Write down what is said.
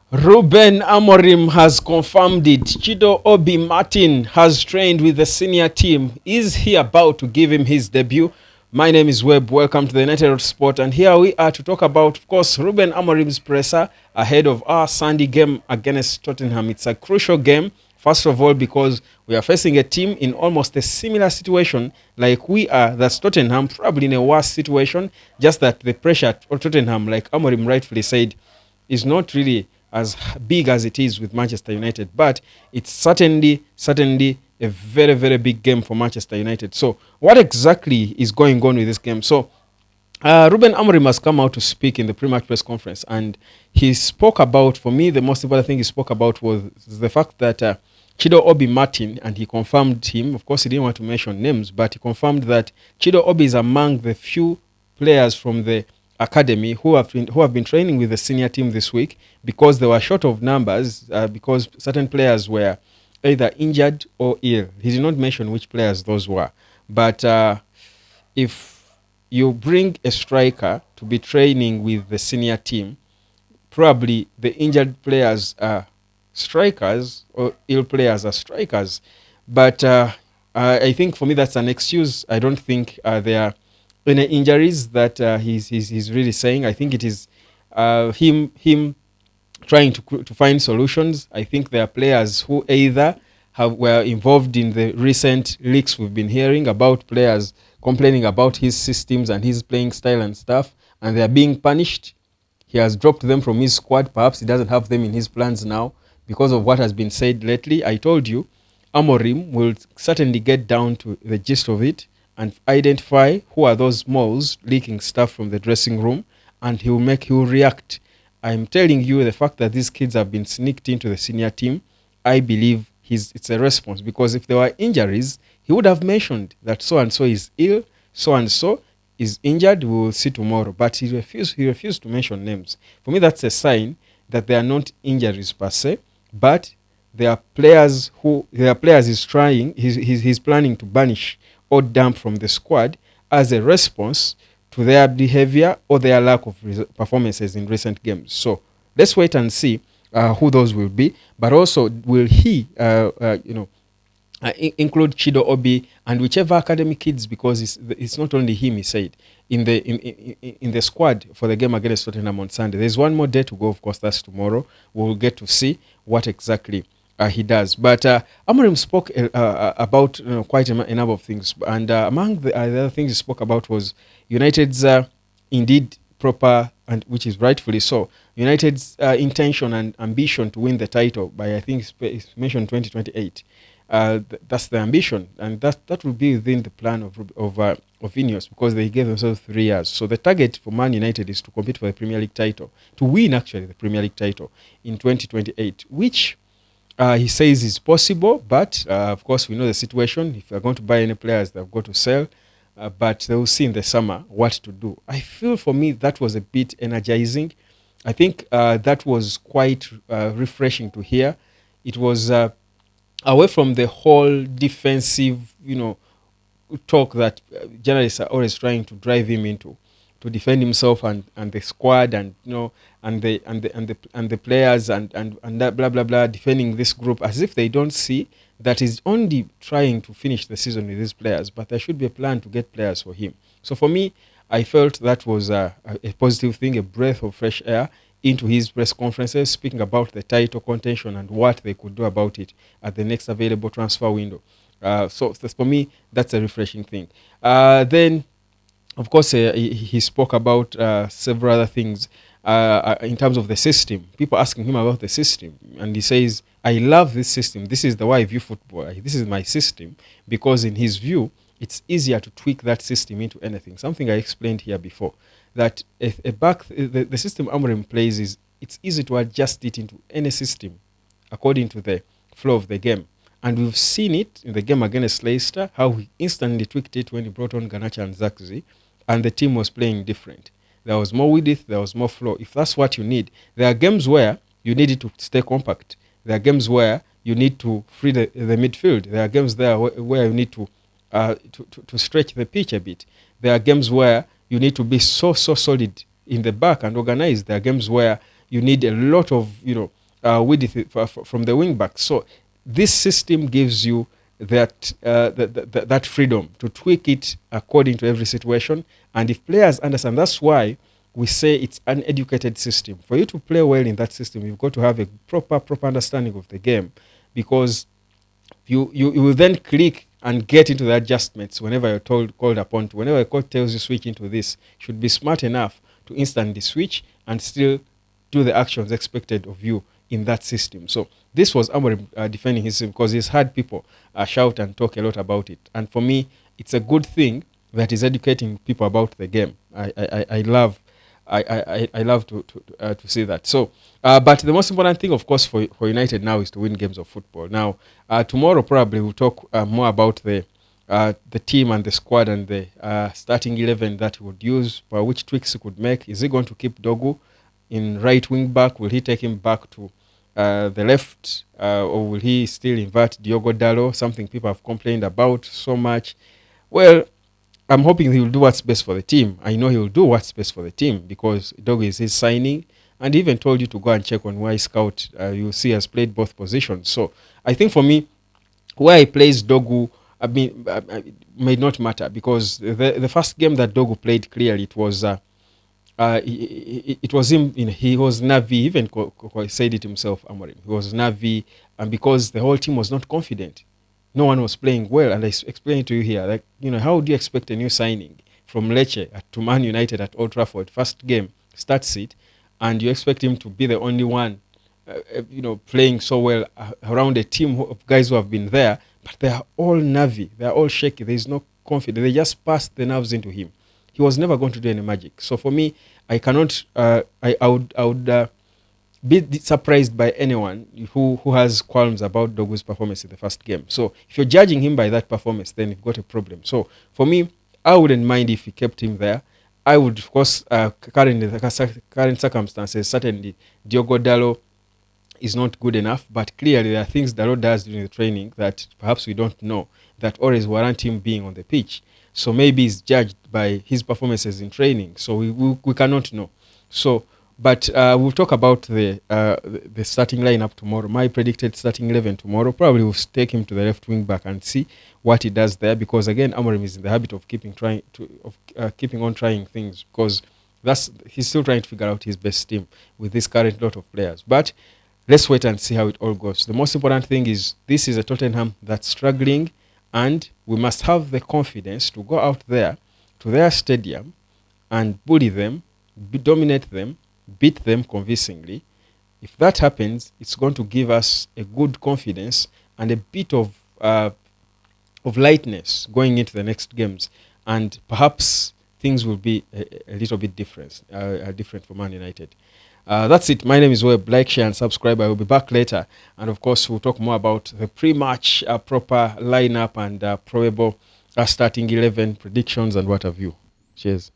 Ruben Amorim has confirmed it. Chido Obi-Martin has trained with the senior team. Is he about to give him his debut? My name is Webb. Welcome to the United Sport, and here we are to talk about, of course, Ruben Amorim's presser ahead of our Sunday game against Tottenham. It's a crucial game, first of all, because we are facing a team in almost a similar situation like we are. That's Tottenham, probably in a worse situation, just that the pressure at Tottenham, like Amorim rightfully said, is not really as big as it is with Manchester United, but it's certainly a very big game for Manchester United. So what exactly is going on with this game? So Ruben Amorim has come out to speak in the pre-match press conference, and he spoke about, for me, the most important thing he spoke about was the fact that Chido Obi-Martin, and he confirmed him. Of course, he didn't want to mention names, but he confirmed that Chido Obi is among the few players from the academy who have been training with the senior team this week, because they were short of numbers, because certain players were either injured or ill. He did not mention which players those were, but if you bring a striker to be training with the senior team, probably the injured players are strikers or ill players are strikers. But I think for me that's an excuse. I don't think there are any injuries that he's really saying. I think it is him trying to find solutions. I think there are players who either were involved in the recent leaks we've been hearing about, players complaining about his systems and his playing style and stuff, and they are being punished. He has dropped them from his squad. Perhaps he doesn't have them in his plans now because of what has been said lately. I told you, Amorim will certainly get down to the gist of it and identify who are those moles leaking stuff from the dressing room, and he will react. I'm telling you, the fact that these kids have been sneaked into the senior team, I believe it's a response, because if there were injuries, he would have mentioned that so and so is ill, so and so is injured, we will see tomorrow. But he refused to mention names. For me, that's a sign that they are not injuries per se, but there are players he's planning to banish or dump from the squad as a response to their behavior or their lack of performances in recent games. So let's wait and see who those will be. But also, will he, include Chido Obi and whichever academy kids, because it's not only him, he said, in the squad for the game against Tottenham on Sunday. There's one more day to go, of course, that's tomorrow. We'll get to see what exactly he does. But Amorim spoke about quite a number of things, and among the other things he spoke about was United's indeed proper, and which is rightfully so, United's intention and ambition to win the title by, I think it's mentioned 2028. That's the ambition, and that will be within the plan of Ineos, because they gave themselves 3 years. So the target for Man United is to compete for the Premier League title, to win actually the Premier League title in 2028, which he says is possible. But of course, we know the situation. If they're going to buy any players, they've got to sell. But they will see in the summer what to do. I feel, for me, that was a bit energizing. I think that was quite refreshing to hear. It was away from the whole defensive, talk that journalists are always trying to drive him into, to defend himself and the squad, and the players, and that blah blah blah, defending this group, as if they don't see that he's only trying to finish the season with these players, but there should be a plan to get players for him. So for me, I felt that was a positive thing, a breath of fresh air into his press conferences, speaking about the title contention and what they could do about it at the next available transfer window. So for me, that's a refreshing thing. Then, of course, he spoke about several other things in terms of the system. People asking him about the system, and he says, I love this system. This is the way I view football. This is my system, because in his view, it's easier to tweak that system into anything. Something I explained here before, that the system Amorim plays it's easy to adjust it into any system according to the flow of the game. And we've seen it in the game against Leicester, how he instantly tweaked it when he brought on Garnacho and Zirkzee, and the team was playing different. There was more width, there was more flow. If that's what you need, there are games where you need it to stay compact. There are games where you need to free the midfield. There are games there where you need to stretch the pitch a bit. There are games where you need to be so solid in the back and organized. There are games where you need a lot of, width from the wing back. So this system gives you that freedom to tweak it according to every situation. And if players understand, that's why we say it's an educated system. For you to play well in that system, you've got to have a proper understanding of the game, because you will then click and get into the adjustments whenever you're called upon to. Whenever a coach tells you switch into this, you should be smart enough to instantly switch and still do the actions expected of you in that system. So this was Amorim defending his system, because he's had people shout and talk a lot about it. And for me, it's a good thing that is educating people about the game. I love I love to see that. So, but the most important thing, of course, for United now is to win games of football. Now, tomorrow probably we'll talk more about the team and the squad and the starting 11 that he would use, which tweaks he could make. Is he going to keep Dogu in right wing back? Will he take him back to the left, or will he still invert Diogo Dalot? Something people have complained about so much. Well, I'm hoping he will do what's best for the team. I know he will do what's best for the team, because Dogu is his signing, and he even told you to go and check on why Scout. You see, has played both positions. So I think for me, where he plays Dogu, it may not matter, because the first game that Dogu played, clearly it was it was him. He was Navi. Even said it himself, Amorim. He was Navi, and because the whole team was not confident, no one was playing well. And I explained to you here, like, how do you expect a new signing from Lecce to Man United at Old Trafford, first game, starts it, and you expect him to be the only one, playing so well around a team of guys who have been there, but they are all Navi. They are all shaky. There is no confidence. They just passed the nerves into him. He was never going to do any magic. So for me, I cannot. I would be surprised by anyone who has qualms about Dogu's performance in the first game. So if you're judging him by that performance, then you've got a problem. So for me, I wouldn't mind if he kept him there. I would, of course, current circumstances, certainly Diogo Dalot is not good enough, but clearly there are things Dalot does during the training that perhaps we don't know, that always warrant him being on the pitch. So maybe he's judged by his performances in training. So we cannot know. So, but we'll talk about the starting lineup tomorrow. My predicted starting 11 tomorrow. Probably we'll take him to the left wing back and see what he does there. Because again, Amorim is in the habit of keeping on trying things, because he's still trying to figure out his best team with this current lot of players. But let's wait and see how it all goes. The most important thing is this is a Tottenham that's struggling, and we must have the confidence to go out there to their stadium and bully them, dominate them, beat them convincingly. If that happens, it's going to give us a good confidence and a bit of lightness going into the next games, and perhaps things will be a little bit different for Man United. That's it. My name is Webb. Like, share, and subscribe. I will be back later, and of course, we'll talk more about the pre-match proper lineup and probable starting 11 predictions and what have you. Cheers.